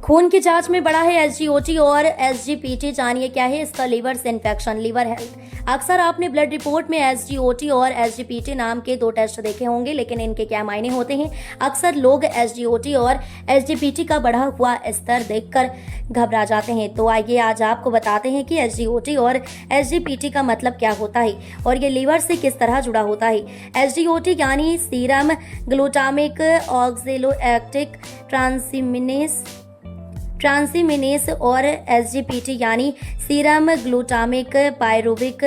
खून की जांच में बढ़ा है एसजीओटी और एसजीपीटी। जानिए क्या है इसका लीवर से इन्फेक्शन, लीवर हेल्थ। अक्सर आपने ब्लड रिपोर्ट में एसजीओटी और एसजीपीटी नाम के दो टेस्ट देखे होंगे, लेकिन इनके क्या मायने होते हैं? अक्सर लोग एसजीओटी और एसजीपीटी का बढ़ा हुआ स्तर देखकर घबरा जाते हैं। तो आइए आज आपको बताते हैं कि एसजीओटी और एसजीपीटी का मतलब क्या होता है और ये लीवर से किस तरह जुड़ा होता है। एसजीओटी यानी सीरम ग्लूटामिक ऑक्सैलोएक्टिक ट्रांसिमिनेस और एसजीपीटी यानी सीरम ग्लूटामिक पायरुविक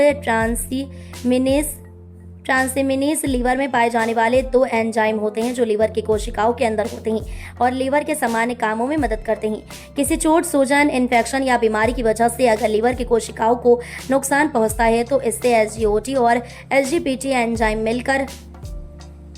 ट्रांसिमिनेस लीवर में पाए जाने वाले दो एंजाइम होते हैं जो लीवर की कोशिकाओं के अंदर होते हैं और लीवर के सामान्य कामों में मदद करते हैं। किसी चोट, सूजन, इन्फेक्शन या बीमारी की वजह से अगर लीवर की कोशिकाओं को नुकसान पहुंचता है तो इससे एसजीओटी और एसजीपीटी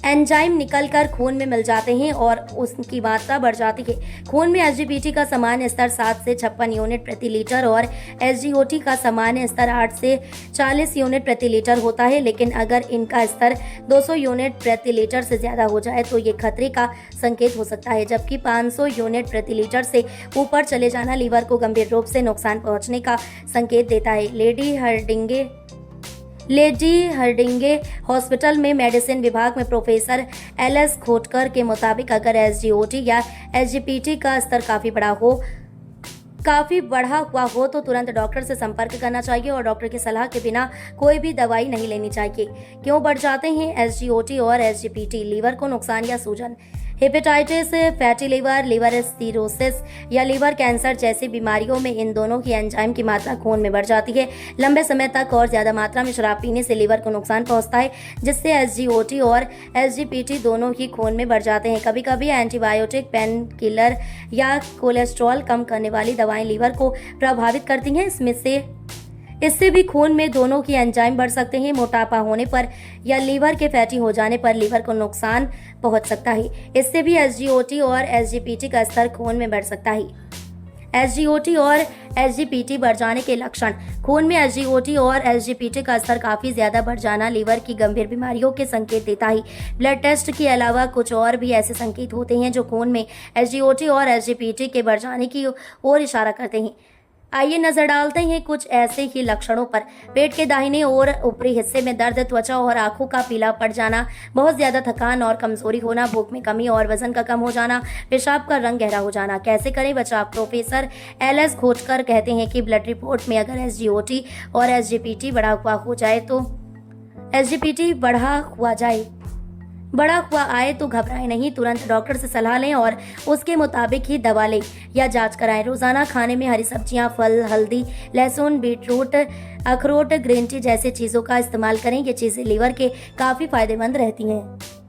एंजाइम निकलकर खून में मिल जाते हैं और उसकी मात्रा बढ़ जाती है। खून में एसजीपीटी का सामान्य स्तर 7 से 56 यूनिट प्रति लीटर और एसजीओटी का सामान्य स्तर 8 से 40 यूनिट प्रति लीटर होता है, लेकिन अगर इनका स्तर 200 यूनिट प्रति लीटर से ज्यादा हो जाए तो ये खतरे का संकेत हो सकता है, जबकि 500 यूनिट प्रति लीटर से ऊपर चले जाना लीवर को गंभीर रूप से नुकसान पहुंचने का संकेत देता है। लेडी हर्डिंगे हॉस्पिटल में मेडिसिन विभाग में प्रोफेसर एलएस खोटकर के मुताबिक अगर एसजीओटी या एसजीपीटी का स्तर काफी बढ़ा हुआ हो तो तुरंत डॉक्टर से संपर्क करना चाहिए और डॉक्टर की सलाह के बिना कोई भी दवाई नहीं लेनी चाहिए। क्यों बढ़ जाते हैं एसजीओटी और एसजीपीटी? लीवर को नुकसान या सूजन, hepatitis, fatty liver, liver cirrhosis या लिवर कैंसर जैसी बीमारियों में इन दोनों की एंजाइम की मात्रा खून में बढ़ जाती है। लंबे समय तक और ज्यादा मात्रा में शराब पीने से लिवर को नुकसान पहुंचता है, जिससे एसजीओटी और एसजीपीटी दोनों ही खून में बढ़ जाते हैं। कभी कभी एंटीबायोटिक, पेन किलर या कोलेस्ट्रॉल कम करने वाली दवाएं लीवर को प्रभावित करती हैं। इससे भी खून में दोनों की एंजाइम बढ़ सकते हैं। मोटापा होने पर या लीवर के फैटी हो जाने पर लीवर को नुकसान पहुंच सकता है। इससे भी एसजीओटी और एसजीपीटी का स्तर खून में बढ़ सकता है। एसजीओटी और एसजीपीटी बढ़ जाने के लक्षण। खून में एसजीओटी और एसजीपीटी का स्तर काफी ज्यादा बढ़ जाना लीवर की गंभीर बीमारियों के संकेत देता है। ब्लड टेस्ट के अलावा कुछ और भी ऐसे संकेत होते हैं जो खून में एसजीओटी और एसजीपीटी के बढ़ जाने की ओर इशारा करते हैं। आइए नजर डालते हैं कुछ ऐसे ही लक्षणों पर। पेट के दाहिने और ऊपरी हिस्से में दर्द, त्वचा और आंखों का पीला पड़ जाना, बहुत ज्यादा थकान और कमजोरी होना, भूख में कमी और वजन का कम हो जाना, पेशाब का रंग गहरा हो जाना। कैसे करें बचाव? प्रोफेसर एलएस खोटकर कहते हैं कि ब्लड रिपोर्ट में अगर एसजीओटी और एसजीपीटी बढ़ा हुआ आए तो घबराएं नहीं, तुरंत डॉक्टर से सलाह लें और उसके मुताबिक ही दवा लें या जांच कराएं। रोजाना खाने में हरी सब्जियां, फल, हल्दी, लहसुन, बीटरूट, अखरोट, ग्रीन टी जैसे चीजों का इस्तेमाल करें। ये चीजें लीवर के काफी फायदेमंद रहती हैं।